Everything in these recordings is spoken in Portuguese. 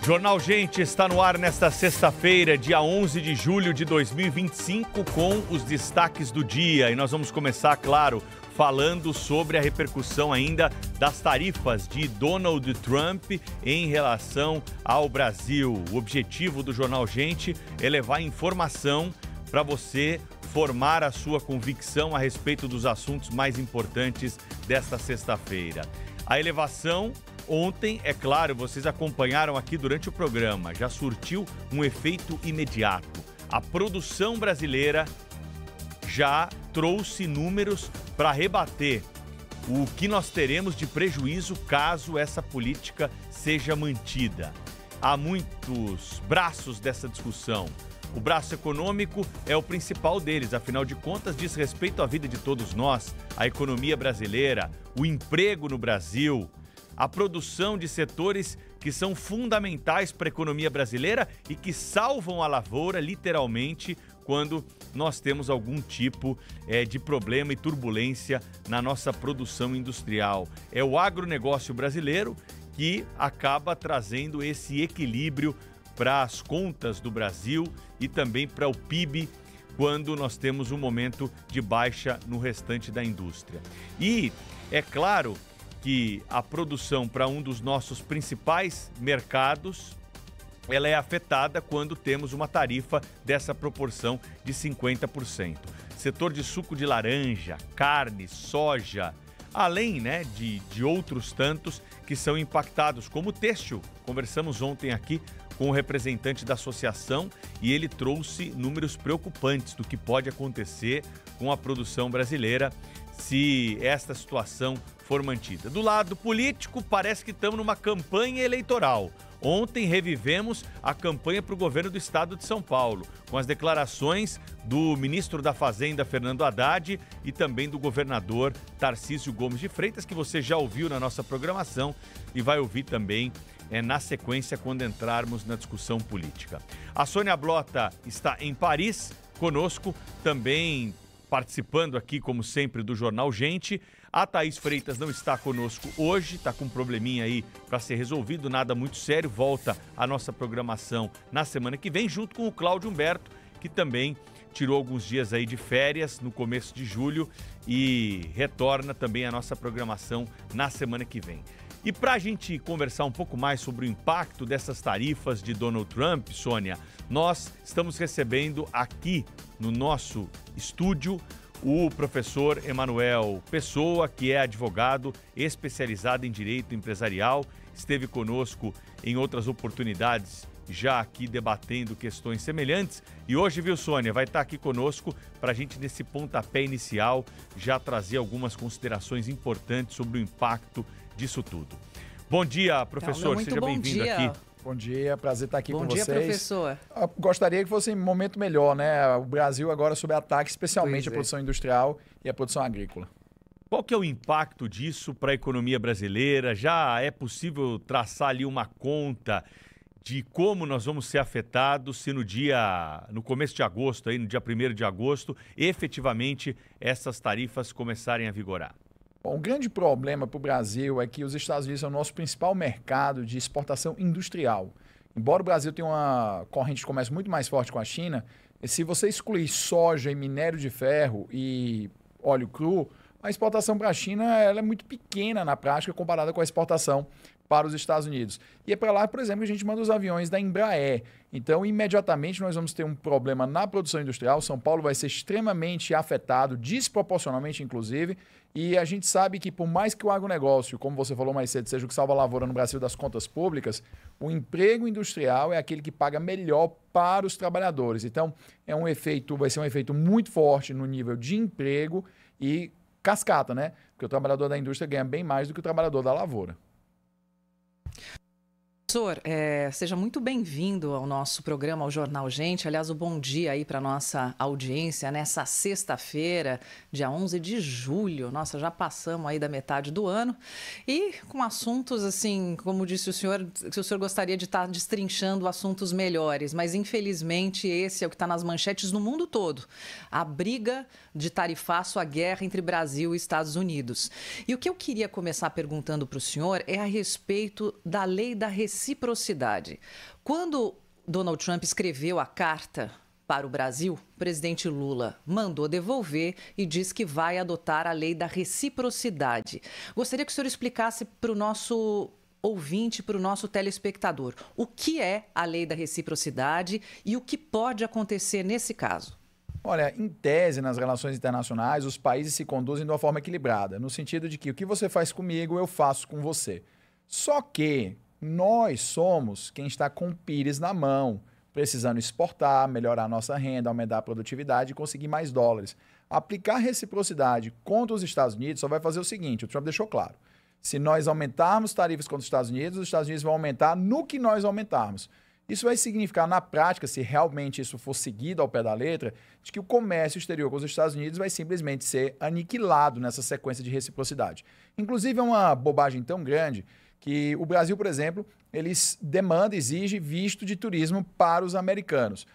Jornal Gente está no ar nesta sexta-feira, dia 11 de julho de 2025, com os destaques do dia. E nós vamos começar, claro, falando sobre a repercussão ainda das tarifas de Donald Trump em relação ao Brasil. O objetivo do Jornal Gente é levar informação para você formar a sua convicção a respeito dos assuntos mais importantes desta sexta-feira. A elevação ontem, é claro, vocês acompanharam aqui durante o programa, já surtiu um efeito imediato. A produção brasileira já trouxe números para rebater o que nós teremos de prejuízo caso essa política seja mantida. Há muitos braços dessa discussão. O braço econômico é o principal deles, afinal de contas diz respeito à vida de todos nós, à economia brasileira, o emprego no Brasil, a produção de setores que são fundamentais para a economia brasileira e que salvam a lavoura, literalmente, quando nós temos algum tipo de problema e turbulência na nossa produção industrial. É o agronegócio brasileiro que acaba trazendo esse equilíbrio para as contas do Brasil e também para o PIB, quando nós temos um momento de baixa no restante da indústria. E é claro que a produção para um dos nossos principais mercados, ela é afetada quando temos uma tarifa dessa proporção de 50%. Setor de suco de laranja, carne, soja, além de outros tantos que são impactados, como o têxtil. Conversamos ontem aqui com o representante da associação e ele trouxe números preocupantes do que pode acontecer com a produção brasileira se esta situação for mantida. Do lado político, parece que estamos numa campanha eleitoral. Ontem revivemos a campanha para o governo do estado de São Paulo, com as declarações do ministro da Fazenda, Fernando Haddad, e também do governador Tarcísio Gomes de Freitas, que você já ouviu na nossa programação e vai ouvir também na sequência quando entrarmos na discussão política. A Sônia Blota está em Paris, conosco também participando aqui, como sempre, do Jornal Gente. A Thaís Freitas não está conosco hoje, está com um probleminha aí para ser resolvido, nada muito sério. Volta à nossa programação na semana que vem, junto com o Cláudio Humberto, que também tirou alguns dias aí de férias no começo de julho e retorna também à nossa programação na semana que vem. E para a gente conversar um pouco mais sobre o impacto dessas tarifas de Donald Trump, Sônia, nós estamos recebendo aqui no nosso estúdio o professor Emanuel Pessoa, que é advogado especializado em direito empresarial, esteve conosco em outras oportunidades já aqui debatendo questões semelhantes e hoje, viu, Sônia, vai estar aqui conosco para a gente, nesse pontapé inicial, já trazer algumas considerações importantes sobre o impacto disso tudo. Bom dia, professor, seja bem-vindo aqui. Bom dia, prazer estar aqui com vocês. Bom dia, professor. Eu gostaria que fosse um momento melhor, né? O Brasil agora sob ataque, especialmente a produção industrial e a produção agrícola. Qual que é o impacto disso para a economia brasileira? Já é possível traçar ali uma conta de como nós vamos ser afetados se no começo de agosto, aí, no dia 1º de agosto, efetivamente essas tarifas começarem a vigorar? Bom, o grande problema para o Brasil é que os Estados Unidos são o nosso principal mercado de exportação industrial. Embora o Brasil tenha uma corrente de comércio muito mais forte com a China, se você excluir soja e minério de ferro e óleo cru, a exportação para a China ela é muito pequena na prática comparada com a exportação para os Estados Unidos. E é para lá, por exemplo, que a gente manda os aviões da Embraer. Então, imediatamente, nós vamos ter um problema na produção industrial. São Paulo vai ser extremamente afetado, desproporcionalmente, inclusive. E a gente sabe que, por mais que o agronegócio, como você falou mais cedo, seja o que salva a lavoura no Brasil das contas públicas, o emprego industrial é aquele que paga melhor para os trabalhadores. Então, vai ser um efeito muito forte no nível de emprego e cascata, né? Porque o trabalhador da indústria ganha bem mais do que o trabalhador da lavoura. Professor, seja muito bem-vindo ao nosso programa, ao Jornal Gente. Aliás, o bom dia aí para a nossa audiência nessa sexta-feira, dia 11 de julho. Nossa, já passamos aí da metade do ano. E com assuntos, assim, como disse o senhor, que o senhor gostaria de estar destrinchando assuntos melhores. Mas, infelizmente, esse é o que está nas manchetes no mundo todo. A briga de tarifaço, a guerra entre Brasil e Estados Unidos. E o que eu queria começar perguntando para o senhor é a respeito da lei da Receita reciprocidade. Quando Donald Trump escreveu a carta para o Brasil, o presidente Lula mandou devolver e diz que vai adotar a lei da reciprocidade. Gostaria que o senhor explicasse para o nosso ouvinte, para o nosso telespectador, o que é a lei da reciprocidade e o que pode acontecer nesse caso. Olha, em tese, nas relações internacionais, os países se conduzem de uma forma equilibrada, no sentido de que o que você faz comigo, eu faço com você. Só que nós somos quem está com o pires na mão, precisando exportar, melhorar a nossa renda, aumentar a produtividade e conseguir mais dólares. Aplicar reciprocidade contra os Estados Unidos só vai fazer o seguinte, o Trump deixou claro, se nós aumentarmos tarifas contra os Estados Unidos vão aumentar no que nós aumentarmos. Isso vai significar, na prática, se realmente isso for seguido ao pé da letra, de que o comércio exterior com os Estados Unidos vai simplesmente ser aniquilado nessa sequência de reciprocidade. Inclusive, é uma bobagem tão grande que o Brasil, por exemplo, eles exige visto de turismo para os americanos.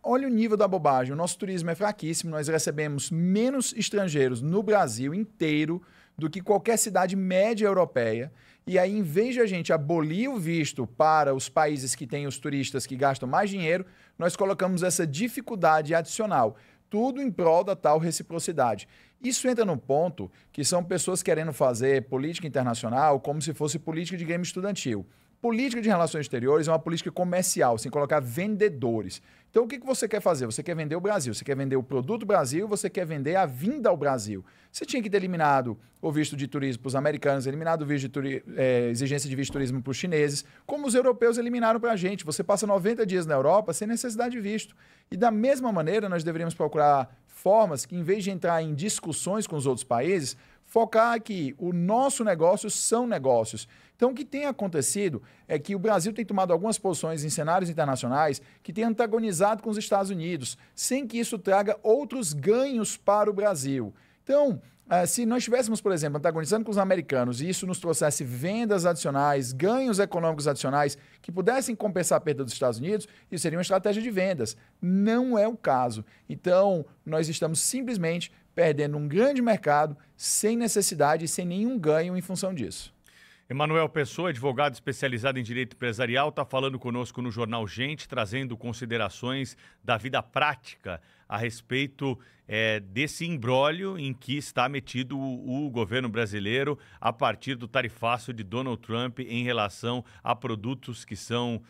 Olha o nível da bobagem. O nosso turismo é fraquíssimo, nós recebemos menos estrangeiros no Brasil inteiro do que qualquer cidade média europeia. E aí, em vez de a gente abolir o visto para os países que têm os turistas que gastam mais dinheiro, nós colocamos essa dificuldade adicional. Tudo em prol da tal reciprocidade. Isso entra num ponto que são pessoas querendo fazer política internacional como se fosse política de grêmio estudantil. Política de relações exteriores é uma política comercial, sem colocar vendedores. Então, o que você quer fazer? Você quer vender o Brasil, você quer vender o produto Brasil, você quer vender a vinda ao Brasil. Você tinha que ter eliminado o visto de turismo para os americanos, eliminado o visto de exigência de visto de turismo para os chineses, como os europeus eliminaram para a gente. Você passa 90 dias na Europa sem necessidade de visto. E da mesma maneira, nós deveríamos procurar formas que, em vez de entrar em discussões com os outros países, focar que o nosso negócio são negócios. Então, o que tem acontecido é que o Brasil tem tomado algumas posições em cenários internacionais que tem antagonizado com os Estados Unidos, sem que isso traga outros ganhos para o Brasil. Então, se nós estivéssemos, por exemplo, antagonizando com os americanos e isso nos trouxesse vendas adicionais, ganhos econômicos adicionais que pudessem compensar a perda dos Estados Unidos, isso seria uma estratégia de vendas. Não é o caso. Então, nós estamos simplesmente perdendo um grande mercado sem necessidade e sem nenhum ganho em função disso. Emanuel Pessoa, advogado especializado em direito empresarial, está falando conosco no Jornal Gente, trazendo considerações da vida prática a respeito desse imbróglio em que está metido o governo brasileiro a partir do tarifaço de Donald Trump em relação a produtos que são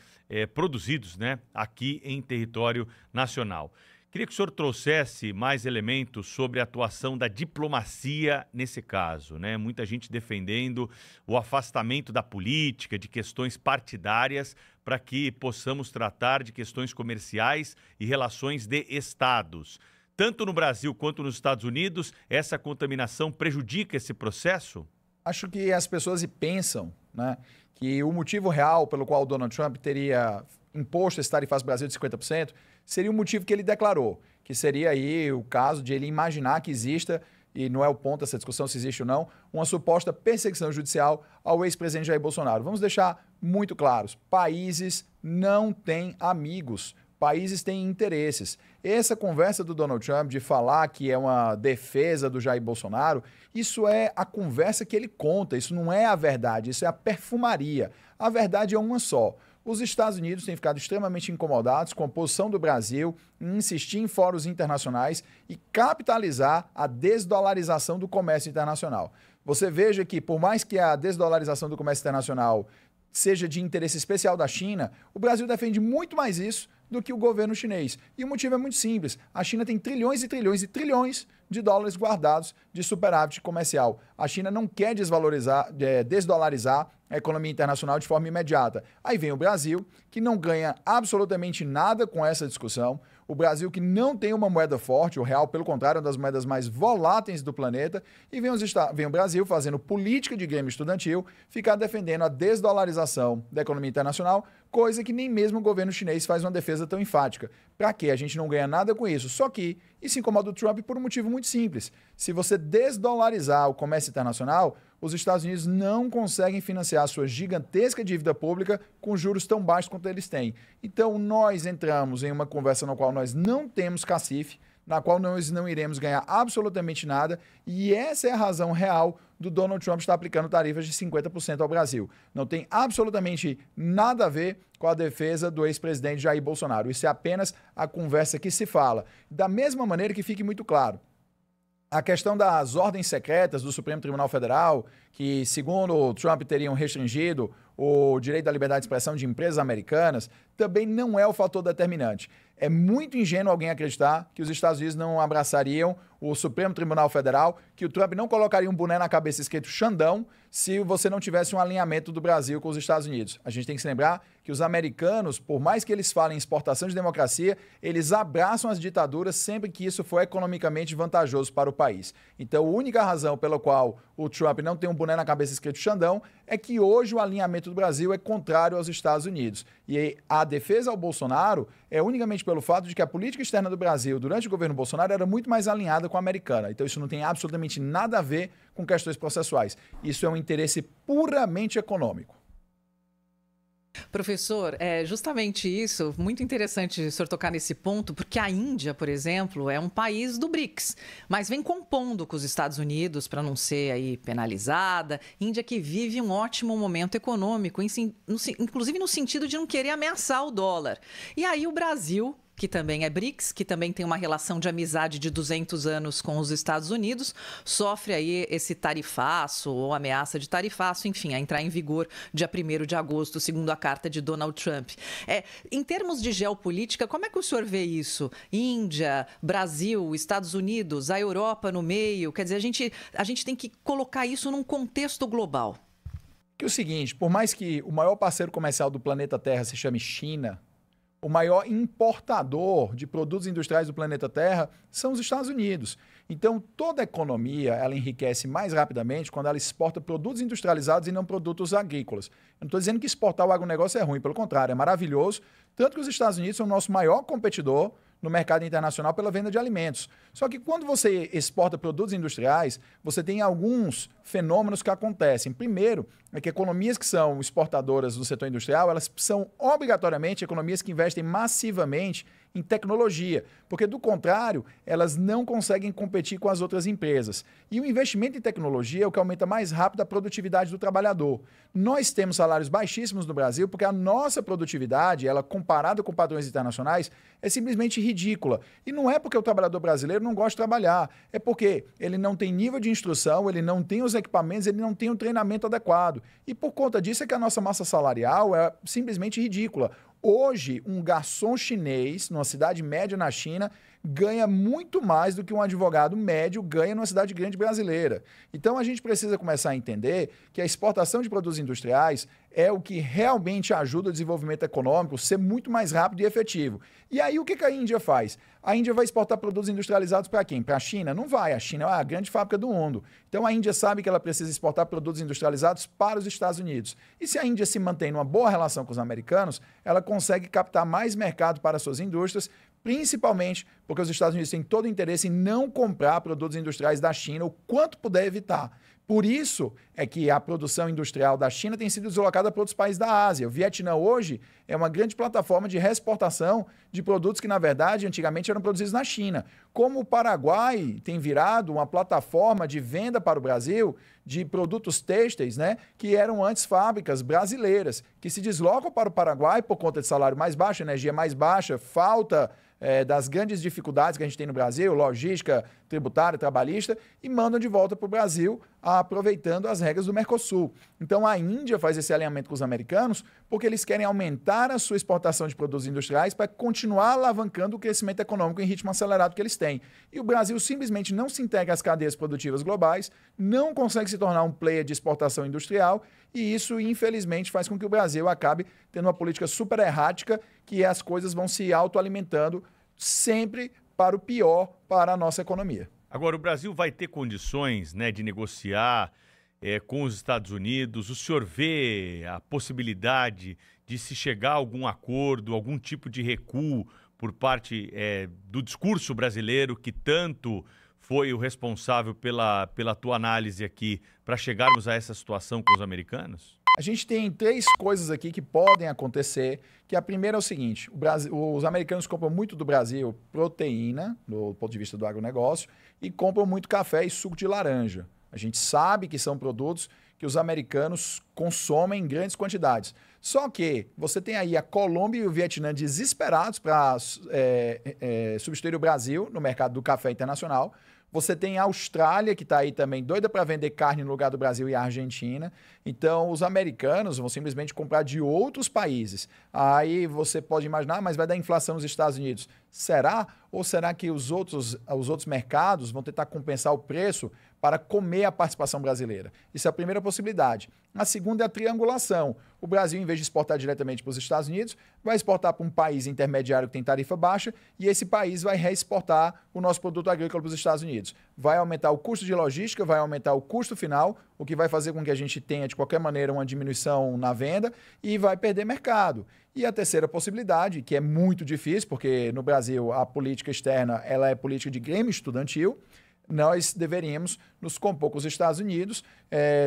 produzidos, né, aqui em território nacional. Queria que o senhor trouxesse mais elementos sobre a atuação da diplomacia nesse caso, né? Muita gente defendendo o afastamento da política, de questões partidárias, para que possamos tratar de questões comerciais e relações de estados. Tanto no Brasil quanto nos Estados Unidos, essa contaminação prejudica esse processo? Acho que as pessoas pensam, né, que o motivo real pelo qual o Donald Trump teria imposto esse tarifaço Brasil de 50%, seria o motivo que ele declarou, que seria aí o caso de ele imaginar que exista, e não é o ponto dessa discussão se existe ou não, uma suposta perseguição judicial ao ex-presidente Jair Bolsonaro. Vamos deixar muito claros, países não têm amigos, países têm interesses. Essa conversa do Donald Trump de falar que é uma defesa do Jair Bolsonaro, isso é a conversa que ele conta, isso não é a verdade, isso é a perfumaria. A verdade é uma só. Os Estados Unidos têm ficado extremamente incomodados com a posição do Brasil em insistir em fóruns internacionais e capitalizar a desdolarização do comércio internacional. Você veja que, por mais que a desdolarização do comércio internacional seja de interesse especial da China, o Brasil defende muito mais isso do que o governo chinês. E o motivo é muito simples. A China tem trilhões e trilhões e trilhões de dólares guardados de superávit comercial. A China não quer desdolarizar a economia internacional de forma imediata. Aí vem o Brasil, que não ganha absolutamente nada com essa discussão. O Brasil que não tem uma moeda forte, o real, pelo contrário, é uma das moedas mais voláteis do planeta. E vem o Brasil fazendo política de grêmio estudantil, ficar defendendo a desdolarização da economia internacional, coisa que nem mesmo o governo chinês faz uma defesa tão enfática. Para quê? A gente não ganha nada com isso. Só que isso incomoda o Trump por um motivo muito simples. Se você desdolarizar o comércio internacional, os Estados Unidos não conseguem financiar a sua gigantesca dívida pública com juros tão baixos quanto eles têm. Então, nós entramos em uma conversa na qual nós não temos cacife, na qual nós não iremos ganhar absolutamente nada, e essa é a razão real do Donald Trump estar aplicando tarifas de 50% ao Brasil. Não tem absolutamente nada a ver com a defesa do ex-presidente Jair Bolsonaro. Isso é apenas a conversa que se fala. Da mesma maneira que fique muito claro, a questão das ordens secretas do Supremo Tribunal Federal, que, segundo o Trump, teriam restringido o direito à liberdade de expressão de empresas americanas, também não é o fator determinante. É muito ingênuo alguém acreditar que os Estados Unidos não abraçariam o Supremo Tribunal Federal, que o Trump não colocaria um boné na cabeça escrito Xandão se você não tivesse um alinhamento do Brasil com os Estados Unidos. A gente tem que se lembrar que os americanos, por mais que eles falem em exportação de democracia, eles abraçam as ditaduras sempre que isso for economicamente vantajoso para o país. Então, a única razão pela qual o Trump não tem um boné na cabeça escrito Xandão é que hoje o alinhamento do Brasil é contrário aos Estados Unidos. E a defesa ao Bolsonaro é unicamente pelo fato de que a política externa do Brasil durante o governo Bolsonaro era muito mais alinhada com a americana. Então isso não tem absolutamente nada a ver com questões processuais. Isso é um interesse puramente econômico. Professor, é justamente isso, muito interessante o senhor tocar nesse ponto, porque a Índia, por exemplo, é um país do BRICS, mas vem compondo com os Estados Unidos para não ser aí penalizada. Índia que vive um ótimo momento econômico, inclusive no sentido de não querer ameaçar o dólar. E aí o Brasil, que também é BRICS, que também tem uma relação de amizade de 200 anos com os Estados Unidos, sofre aí esse tarifaço ou ameaça de tarifaço, enfim, a entrar em vigor dia 1º de agosto, segundo a carta de Donald Trump. Em termos de geopolítica, como é que o senhor vê isso? Índia, Brasil, Estados Unidos, a Europa no meio, quer dizer, a gente tem que colocar isso num contexto global. Que é o seguinte, por mais que o maior parceiro comercial do planeta Terra se chame China, o maior importador de produtos industriais do planeta Terra são os Estados Unidos. Então, toda economia ela enriquece mais rapidamente quando ela exporta produtos industrializados e não produtos agrícolas. Eu não estou dizendo que exportar o agronegócio é ruim, pelo contrário, é maravilhoso, tanto que os Estados Unidos são o nosso maior competidor no mercado internacional pela venda de alimentos. Só que quando você exporta produtos industriais, você tem alguns fenômenos que acontecem. Primeiro, é que economias que são exportadoras do setor industrial, elas são obrigatoriamente economias que investem massivamente em tecnologia, porque do contrário, elas não conseguem competir com as outras empresas. E o investimento em tecnologia é o que aumenta mais rápido a produtividade do trabalhador. Nós temos salários baixíssimos no Brasil porque a nossa produtividade, ela comparada com padrões internacionais, é simplesmente ridícula. E não é porque o trabalhador brasileiro não gosta de trabalhar, é porque ele não tem nível de instrução, ele não tem os equipamentos, ele não tem o treinamento adequado. E por conta disso é que a nossa massa salarial é simplesmente ridícula. Hoje, um garçom chinês, numa cidade média na China, ganha muito mais do que um advogado médio ganha numa cidade grande brasileira. Então, a gente precisa começar a entender que a exportação de produtos industriais é o que realmente ajuda o desenvolvimento econômico a ser muito mais rápido e efetivo. E aí, o que a Índia faz? A Índia vai exportar produtos industrializados para quem? Para a China? Não vai. A China é a grande fábrica do mundo. Então, a Índia sabe que ela precisa exportar produtos industrializados para os Estados Unidos. E se a Índia se mantém numa boa relação com os americanos, ela consegue captar mais mercado para suas indústrias, principalmente porque os Estados Unidos têm todo o interesse em não comprar produtos industriais da China o quanto puder evitar. Por isso é que a produção industrial da China tem sido deslocada para outros países da Ásia. O Vietnã hoje é uma grande plataforma de reexportação de produtos que, na verdade, antigamente eram produzidos na China. Como o Paraguai tem virado uma plataforma de venda para o Brasil de produtos têxteis, né, que eram antes fábricas brasileiras, que se deslocam para o Paraguai por conta de salário mais baixo, energia mais baixa, falta das grandes dificuldades que a gente tem no Brasil, logística, tributária, trabalhista, e mandam de volta para o Brasil, aproveitando as regras do Mercosul. Então, a Índia faz esse alinhamento com os americanos porque eles querem aumentar a sua exportação de produtos industriais para continuar alavancando o crescimento econômico em ritmo acelerado que eles têm. E o Brasil simplesmente não se integra às cadeias produtivas globais, não consegue se tornar um player de exportação industrial, e isso, infelizmente, faz com que o Brasil acabe tendo uma política super errática, que as coisas vão se autoalimentando sempre para o pior para a nossa economia. Agora, o Brasil vai ter condições, né, de negociar com os Estados Unidos? O senhor vê a possibilidade de se chegar a algum acordo, algum tipo de recuo por parte do discurso brasileiro, que tanto foi o responsável pela tua análise aqui, para chegarmos a essa situação com os americanos? A gente tem 3 coisas aqui que podem acontecer, que a primeira é o seguinte, os americanos compram muito do Brasil proteína, do ponto de vista do agronegócio, e compram muito café e suco de laranja. A gente sabe que são produtos que os americanos consomem em grandes quantidades. Só que você tem aí a Colômbia e o Vietnã desesperados para substituir o Brasil no mercado do café internacional. Você tem a Austrália, que está aí também doida para vender carne no lugar do Brasil, e a Argentina. Então, os americanos vão simplesmente comprar de outros países. Aí você pode imaginar, mas vai dar inflação nos Estados Unidos. Será? Ou será que os outros mercados vão tentar compensar o preço para comer a participação brasileira? Isso é a primeira possibilidade. A segunda é a triangulação. O Brasil, em vez de exportar diretamente para os Estados Unidos, vai exportar para um país intermediário que tem tarifa baixa, e esse país vai reexportar o nosso produto agrícola para os Estados Unidos. Vai aumentar o custo de logística, vai aumentar o custo final, o que vai fazer com que a gente tenha, de qualquer maneira, uma diminuição na venda e vai perder mercado. E a terceira possibilidade, que é muito difícil, porque no Brasil a política externa ela é política de grêmio estudantil, nós deveríamos nos compor com os Estados Unidos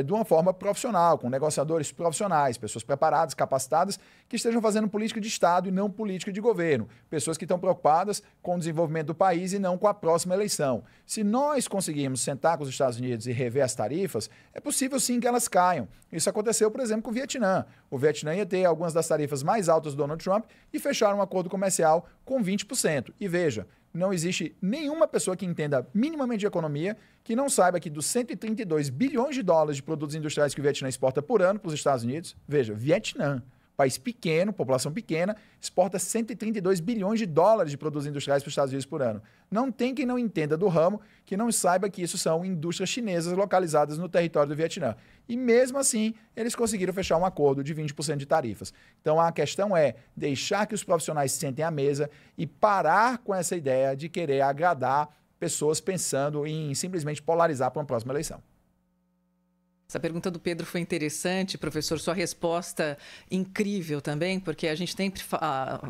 de uma forma profissional, com negociadores profissionais, pessoas preparadas, capacitadas, que estejam fazendo política de Estado e não política de governo. Pessoas que estão preocupadas com o desenvolvimento do país e não com a próxima eleição. Se nós conseguirmos sentar com os Estados Unidos e rever as tarifas, é possível sim que elas caiam. Isso aconteceu, por exemplo, com o Vietnã. O Vietnã ia ter algumas das tarifas mais altas do Donald Trump e fecharam um acordo comercial com 20%. E veja, não existe nenhuma pessoa que entenda minimamente de economia que não saiba que dos 132 bilhões de dólares de produtos industriais que o Vietnã exporta por ano para os Estados Unidos, veja, Vietnã, país pequeno, população pequena, exporta 132 bilhões de dólares de produtos industriais para os Estados Unidos por ano. Não tem quem não entenda do ramo que não saiba que isso são indústrias chinesas localizadas no território do Vietnã. E mesmo assim, eles conseguiram fechar um acordo de 20% de tarifas. Então a questão é deixar que os profissionais se sentem à mesa e parar com essa ideia de querer agradar pessoas pensando em simplesmente polarizar para uma próxima eleição. Essa pergunta do Pedro foi interessante, professor, sua resposta incrível também, porque a gente sempre,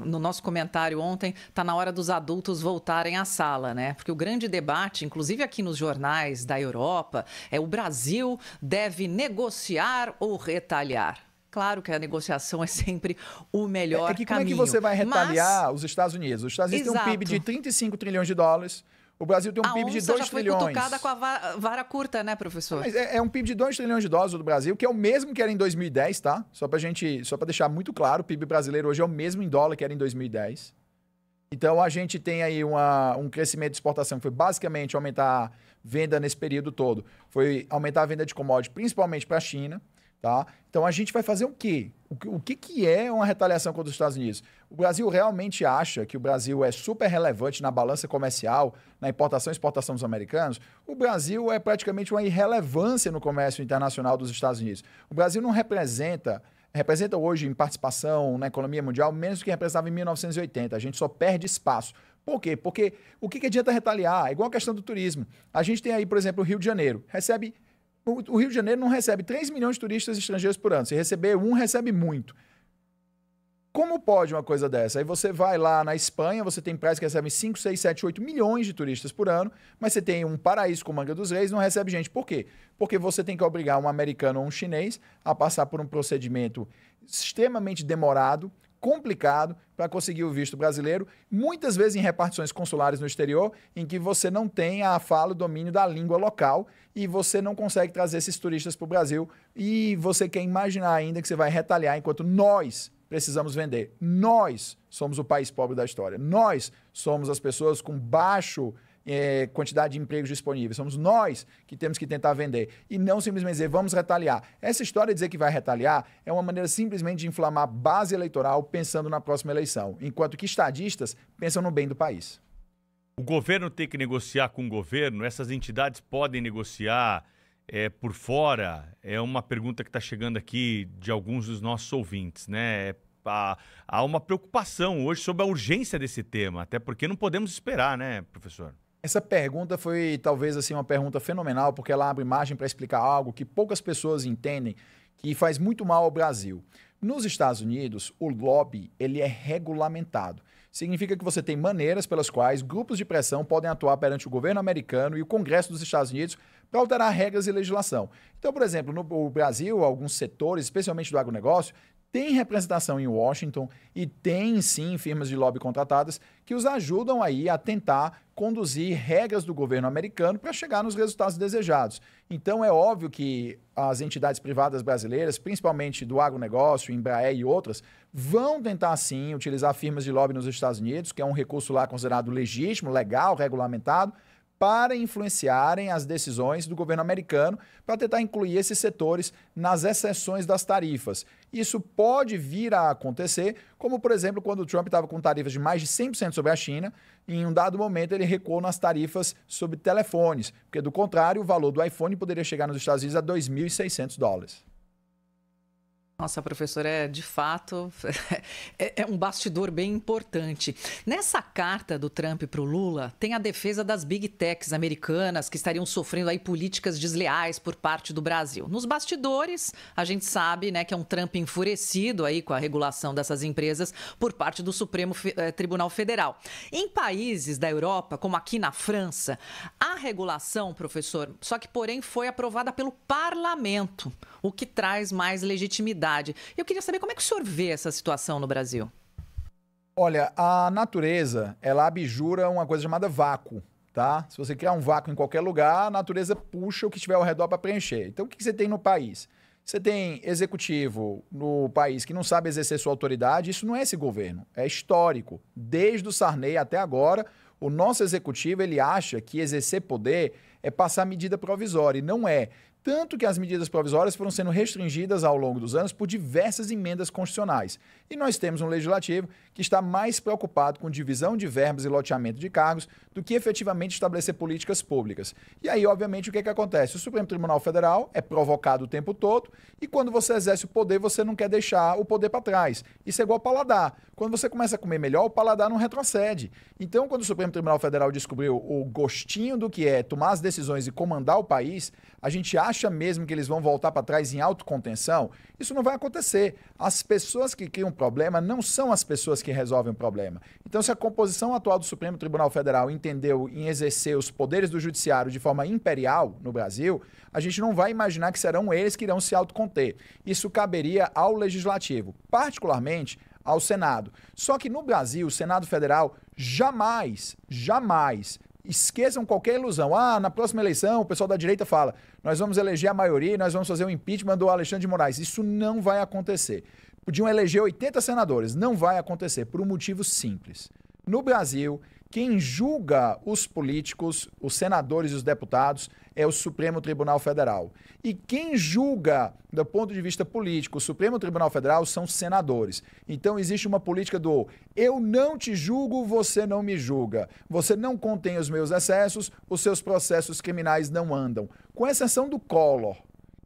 no nosso comentário ontem, está na hora dos adultos voltarem à sala, né? Porque o grande debate, inclusive aqui nos jornais da Europa, é o Brasil deve negociar ou retalhar. Claro que a negociação é sempre o melhor caminho. Como é que você vai retalhar os Estados Unidos? Os Estados Unidos têm um PIB de 35 trilhões de dólares. O Brasil tem um PIB de 2 trilhões. Foi cutucada com a vara curta, né, professor? Mas é um PIB de 2 trilhões de dólares do Brasil, que é o mesmo que era em 2010, tá? Só para deixar muito claro, o PIB brasileiro hoje é o mesmo em dólar que era em 2010. Então a gente tem aí um crescimento de exportação que foi basicamente aumentar a venda nesse período todo. Foi aumentar a venda de commodities, principalmente para a China. Tá? Então a gente vai fazer o quê? O que é uma retaliação contra os Estados Unidos? O Brasil realmente acha que o Brasil é super relevante na balança comercial, na importação e exportação dos americanos? O Brasil é praticamente uma irrelevância no comércio internacional dos Estados Unidos. O Brasil não representa hoje em participação na economia mundial menos do que representava em 1980. A gente só perde espaço. Por quê? Porque o que adianta retaliar? É igual a questão do turismo. A gente tem aí, por exemplo, o Rio de Janeiro. O Rio de Janeiro não recebe 3 milhões de turistas estrangeiros por ano. Se receber um, recebe muito. Como pode uma coisa dessa? Aí você vai lá na Espanha, você tem praias que recebem 5, 6, 7, 8 milhões de turistas por ano, mas você tem um paraíso como Angra dos Reis, não recebe gente. Por quê? Porque você tem que obrigar um americano ou um chinês a passar por um procedimento extremamente demorado, complicado para conseguir o visto brasileiro, muitas vezes em repartições consulares no exterior, em que você não tem a fala, o domínio da língua local e você não consegue trazer esses turistas para o Brasil e você quer imaginar ainda que você vai retaliar enquanto nós precisamos vender. Nós somos o país pobre da história. Nós somos as pessoas com baixo quantidade de empregos disponíveis. Somos nós que temos que tentar vender e não simplesmente dizer vamos retaliar. Essa história de dizer que vai retaliar é uma maneira simplesmente de inflamar a base eleitoral pensando na próxima eleição, enquanto que estadistas pensam no bem do país. O governo tem que negociar com o governo? Essas entidades podem negociar por fora? É uma pergunta que está chegando aqui de alguns dos nossos ouvintes, né? Há uma preocupação hoje sobre a urgência desse tema, até porque não podemos esperar, né, professor? Essa pergunta foi talvez assim uma pergunta fenomenal, porque ela abre margem para explicar algo que poucas pessoas entendem, que faz muito mal ao Brasil. Nos Estados Unidos, o lobby ele é regulamentado. Significa que você tem maneiras pelas quais grupos de pressão podem atuar perante o governo americano e o Congresso dos Estados Unidos para alterar regras e legislação. Então, por exemplo, no Brasil, alguns setores, especialmente do agronegócio, tem representação em Washington e tem, sim, firmas de lobby contratadas que os ajudam aí a tentar conduzir regras do governo americano para chegar nos resultados desejados. Então, é óbvio que as entidades privadas brasileiras, principalmente do agronegócio, Embraer e outras, vão tentar, sim, utilizar firmas de lobby nos Estados Unidos, que é um recurso lá considerado legítimo, legal, regulamentado, para influenciarem as decisões do governo americano para tentar incluir esses setores nas exceções das tarifas. Isso pode vir a acontecer, como, por exemplo, quando o Trump estava com tarifas de mais de 100% sobre a China, e em um dado momento ele recuou nas tarifas sobre telefones, porque, do contrário, o valor do iPhone poderia chegar nos Estados Unidos a $2.600. Nossa, professora, de fato, é um bastidor bem importante. Nessa carta do Trump para o Lula, tem a defesa das big techs americanas que estariam sofrendo aí políticas desleais por parte do Brasil. Nos bastidores, a gente sabe, né, que é um Trump enfurecido aí com a regulação dessas empresas por parte do Supremo Tribunal Federal. Em países da Europa, como aqui na França, a regulação, professor, só que porém foi aprovada pelo parlamento, o que traz mais legitimidade. Eu queria saber como é que o senhor vê essa situação no Brasil. Olha, a natureza, ela abjura uma coisa chamada vácuo, tá? Se você criar um vácuo em qualquer lugar, a natureza puxa o que estiver ao redor para preencher. Então, o que você tem no país? Você tem executivo no país que não sabe exercer sua autoridade, isso não é esse governo, é histórico. Desde o Sarney até agora, o nosso executivo, ele acha que exercer poder é passar medida provisória, e não é. Tanto que as medidas provisórias foram sendo restringidas ao longo dos anos por diversas emendas constitucionais. E nós temos um legislativo que está mais preocupado com divisão de verbas e loteamento de cargos do que efetivamente estabelecer políticas públicas. E aí, obviamente, o que acontece? O Supremo Tribunal Federal é provocado o tempo todo e quando você exerce o poder, você não quer deixar o poder para trás. Isso é igual ao paladar. Quando você começa a comer melhor, o paladar não retrocede. Então, quando o Supremo Tribunal Federal descobriu o gostinho do que é tomar as decisões e comandar o país, a gente acha mesmo que eles vão voltar para trás em autocontenção? Isso não vai acontecer. As pessoas que criam problema não são as pessoas que resolvem o problema. Então, se a composição atual do Supremo Tribunal Federal entendeu em exercer os poderes do judiciário de forma imperial no Brasil, a gente não vai imaginar que serão eles que irão se autoconter. Isso caberia ao Legislativo, particularmente ao Senado. Só que no Brasil, o Senado Federal jamais, esqueçam qualquer ilusão. Na próxima eleição, o pessoal da direita fala, nós vamos eleger a maioria e nós vamos fazer o impeachment do Alexandre de Moraes. Isso não vai acontecer. Podiam eleger 80 senadores. Não vai acontecer, por um motivo simples. No Brasil, quem julga os políticos, os senadores e os deputados, é o Supremo Tribunal Federal. E quem julga, do ponto de vista político, o Supremo Tribunal Federal são os senadores. Então existe uma política do eu não te julgo, você não me julga. Você não contém os meus excessos, os seus processos criminais não andam. Com exceção do Collor.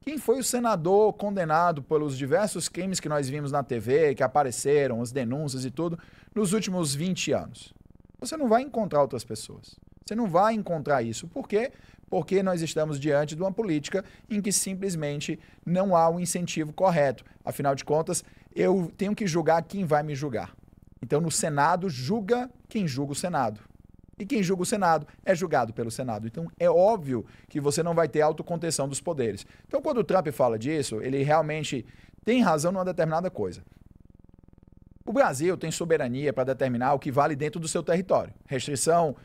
Quem foi o senador condenado pelos diversos crimes que nós vimos na TV, que apareceram, as denúncias e tudo, nos últimos 20 anos? Você não vai encontrar outras pessoas. Você não vai encontrar isso. Por quê? Porque nós estamos diante de uma política em que simplesmente não há um incentivo correto. Afinal de contas, eu tenho que julgar quem vai me julgar. Então, no Senado, julga quem julga o Senado. E quem julga o Senado é julgado pelo Senado. Então, é óbvio que você não vai ter autocontenção dos poderes. Então, quando o Trump fala disso, ele realmente tem razão numa determinada coisa. O Brasil tem soberania para determinar o que vale dentro do seu território. Restrição...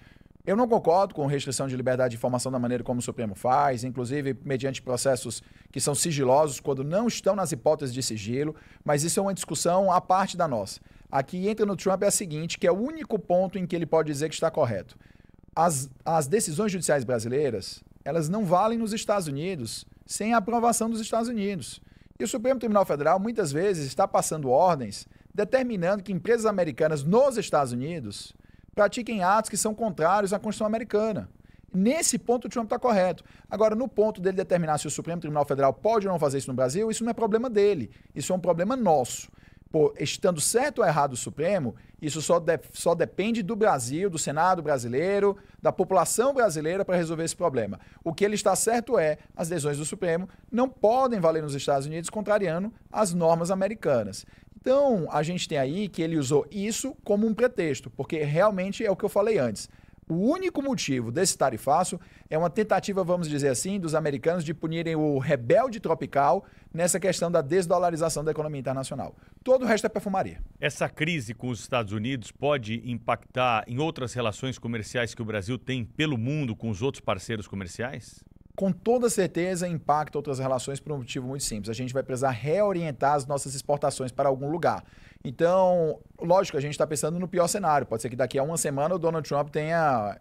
Eu não concordo com restrição de liberdade de informação da maneira como o Supremo faz, inclusive mediante processos que são sigilosos quando não estão nas hipóteses de sigilo, mas isso é uma discussão à parte da nossa. Aqui entra no Trump é a seguinte, que é o único ponto em que ele pode dizer que está correto. As decisões judiciais brasileiras, elas não valem nos Estados Unidos sem a aprovação dos Estados Unidos. E o Supremo Tribunal Federal muitas vezes está passando ordens determinando que empresas americanas nos Estados Unidos pratiquem atos que são contrários à Constituição americana. Nesse ponto, o Trump está correto. Agora, no ponto dele determinar se o Supremo Tribunal Federal pode ou não fazer isso no Brasil, isso não é problema dele. Isso é um problema nosso. Estando certo ou errado o Supremo, isso só depende do Brasil, do Senado brasileiro, da população brasileira para resolver esse problema. O que ele está certo é, as decisões do Supremo não podem valer nos Estados Unidos, contrariando as normas americanas. Então, a gente tem aí que ele usou isso como um pretexto, porque realmente é o que eu falei antes. O único motivo desse tarifaço é uma tentativa, vamos dizer assim, dos americanos de punirem o rebelde tropical nessa questão da desdolarização da economia internacional. Todo o resto é perfumaria. Essa crise com os Estados Unidos pode impactar em outras relações comerciais que o Brasil tem pelo mundo com os outros parceiros comerciais? Com toda certeza impacta outras relações por um motivo muito simples. A gente vai precisar reorientar as nossas exportações para algum lugar. Então, lógico, a gente está pensando no pior cenário. Pode ser que daqui a uma semana o Donald Trump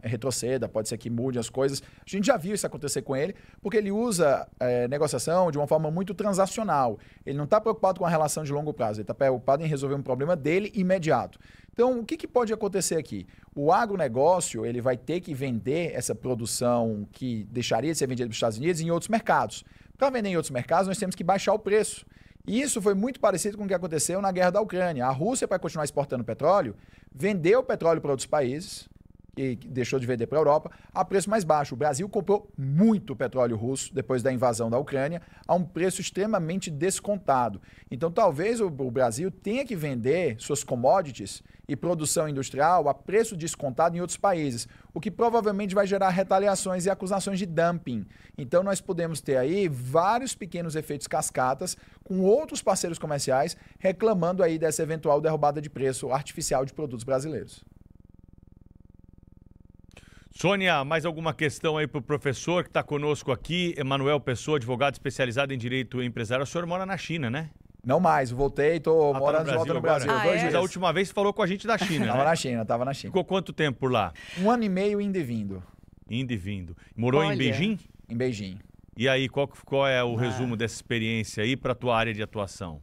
retroceda, pode ser que mude as coisas. A gente já viu isso acontecer com ele, porque ele usa negociação de uma forma muito transacional. Ele não está preocupado com a relação de longo prazo, ele está preocupado em resolver um problema dele imediato. Então, o que pode acontecer aqui? O agronegócio ele vai ter que vender essa produção que deixaria de ser vendida para os Estados Unidos em outros mercados. Para vender em outros mercados, nós temos que baixar o preço. E isso foi muito parecido com o que aconteceu na guerra da Ucrânia. A Rússia, para continuar exportando petróleo, vendeu petróleo para outros países, e deixou de vender para a Europa, a preço mais baixo. O Brasil comprou muito petróleo russo depois da invasão da Ucrânia, a um preço extremamente descontado. Então, talvez o Brasil tenha que vender suas commodities e produção industrial a preço descontado em outros países, o que provavelmente vai gerar retaliações e acusações de dumping. Então, nós podemos ter aí vários pequenos efeitos cascatas com outros parceiros comerciais reclamando aí dessa eventual derrubada de preço artificial de produtos brasileiros. Sônia, mais alguma questão aí para o professor que está conosco aqui? Emanuel Pessoa, advogado especializado em direito empresarial. O senhor mora na China, né? Não mais, voltei, estou morando de volta no Brasil. Mas a última vez você falou com a gente da China, né? Tava na China. Ficou quanto tempo por lá? 1 ano e meio indo e vindo. Indo e vindo. Morou em Beijing? Em Beijing. E aí, qual é o resumo dessa experiência aí para a tua área de atuação?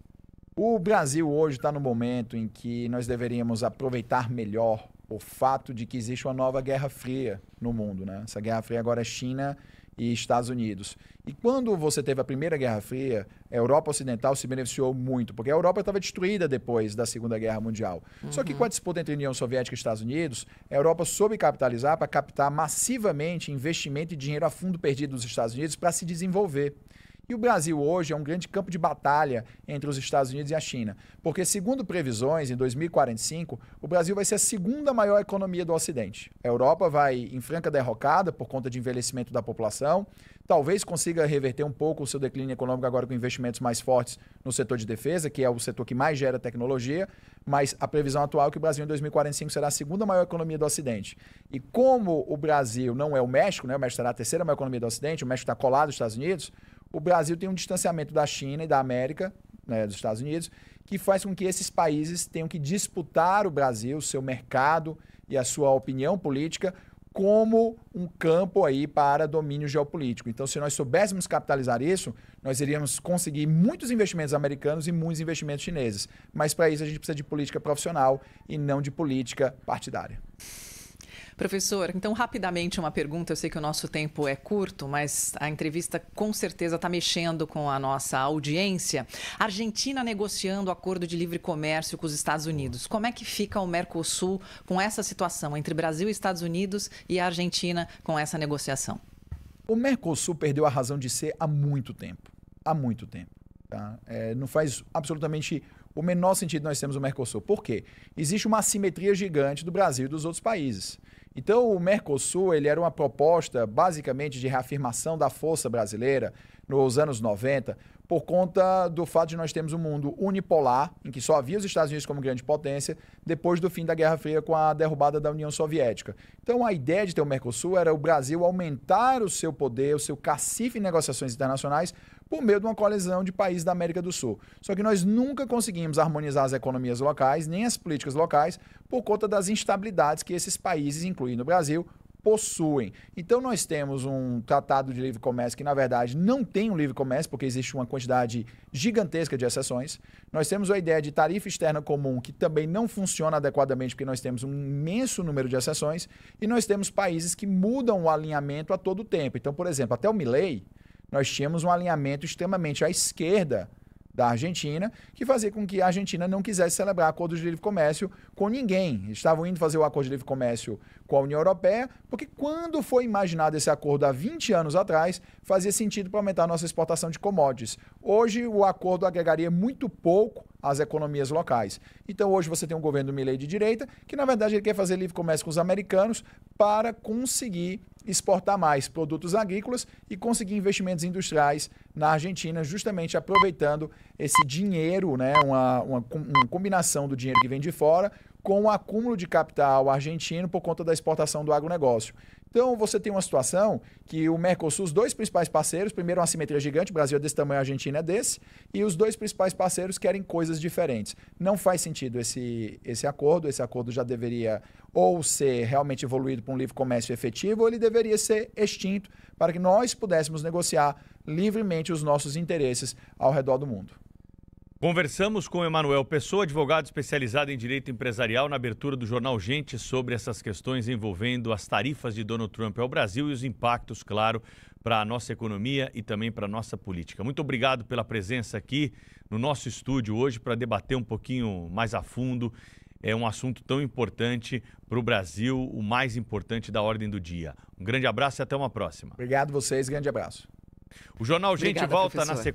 O Brasil hoje está no momento em que nós deveríamos aproveitar melhor o fato de que existe uma nova Guerra Fria no mundo, né? Essa Guerra Fria agora é China e Estados Unidos. E quando você teve a Primeira Guerra Fria, a Europa Ocidental se beneficiou muito, porque a Europa estava destruída depois da Segunda Guerra Mundial. Só que com a disputa entre a União Soviética e Estados Unidos, a Europa soube capitalizar para captar massivamente investimento e dinheiro a fundo perdido dos Estados Unidos para se desenvolver. E o Brasil hoje é um grande campo de batalha entre os Estados Unidos e a China, porque segundo previsões, em 2045, o Brasil vai ser a segunda maior economia do Ocidente. A Europa vai em franca derrocada por conta de envelhecimento da população, talvez consiga reverter um pouco o seu declínio econômico agora com investimentos mais fortes no setor de defesa, que é o setor que mais gera tecnologia, mas a previsão atual é que o Brasil em 2045 será a segunda maior economia do Ocidente. E como o Brasil não é o México, né? O México será a terceira maior economia do Ocidente, o México está colado aos Estados Unidos, o Brasil tem um distanciamento da China e da América, né, dos Estados Unidos, que faz com que esses países tenham que disputar o Brasil, o seu mercado e a sua opinião política como um campo aí para domínio geopolítico. Então, se nós soubéssemos capitalizar isso, nós iríamos conseguir muitos investimentos americanos e muitos investimentos chineses. Mas para isso a gente precisa de política profissional e não de política partidária. Professor, então rapidamente uma pergunta, eu sei que o nosso tempo é curto, mas a entrevista com certeza está mexendo com a nossa audiência. Argentina negociando acordo de livre comércio com os Estados Unidos. Como é que fica o Mercosul com essa situação entre Brasil e Estados Unidos e a Argentina com essa negociação? O Mercosul perdeu a razão de ser há muito tempo. Há muito tempo. Tá? Não faz absolutamente o menor sentido nós temos o Mercosul. Por quê? Existe uma assimetria gigante do Brasil e dos outros países. Então, o Mercosul ele era uma proposta, basicamente, de reafirmação da força brasileira nos anos 90, por conta do fato de nós termos um mundo unipolar, em que só havia os Estados Unidos como grande potência, depois do fim da Guerra Fria com a derrubada da União Soviética. Então, a ideia de ter o Mercosul era o Brasil aumentar o seu poder, o seu cacife em negociações internacionais, por meio de uma coalizão de países da América do Sul. Só que nós nunca conseguimos harmonizar as economias locais, nem as políticas locais, por conta das instabilidades que esses países, incluindo o Brasil, possuem. Então nós temos um tratado de livre comércio que, na verdade, não tem um livre comércio, porque existe uma quantidade gigantesca de exceções. Nós temos a ideia de tarifa externa comum, que também não funciona adequadamente, porque nós temos um imenso número de exceções, e nós temos países que mudam o alinhamento a todo tempo. Então, por exemplo, até o Milei, nós tínhamos um alinhamento extremamente à esquerda da Argentina, que fazia com que a Argentina não quisesse celebrar acordos de livre comércio com ninguém. Estavam indo fazer o acordo de livre comércio com a União Europeia, porque quando foi imaginado esse acordo há 20 anos atrás, fazia sentido para aumentar a nossa exportação de commodities. Hoje, o acordo agregaria muito pouco às economias locais. Então, hoje você tem um governo do Milei de direita, que na verdade ele quer fazer livre comércio com os americanos para conseguir exportar mais produtos agrícolas e conseguir investimentos industriais na Argentina, justamente aproveitando esse dinheiro, né, uma combinação do dinheiro que vem de fora com o acúmulo de capital argentino por conta da exportação do agronegócio. Então, você tem uma situação que o Mercosul, os dois principais parceiros, primeiro uma assimetria gigante, o Brasil é desse tamanho, a Argentina é desse, e os dois principais parceiros querem coisas diferentes. Não faz sentido esse acordo já deveria ou ser realmente evoluído para um livre comércio efetivo, ou ele deveria ser extinto para que nós pudéssemos negociar livremente os nossos interesses ao redor do mundo. Conversamos com Emanuel Pessoa, advogado especializado em direito empresarial, na abertura do Jornal Gente, sobre essas questões envolvendo as tarifas de Donald Trump ao Brasil e os impactos, claro, para a nossa economia e também para a nossa política. Muito obrigado pela presença aqui no nosso estúdio hoje para debater um pouquinho mais a fundo. É um assunto tão importante para o Brasil, o mais importante da ordem do dia. Um grande abraço e até uma próxima. Obrigado a vocês, grande abraço. O Jornal Gente volta na sequência.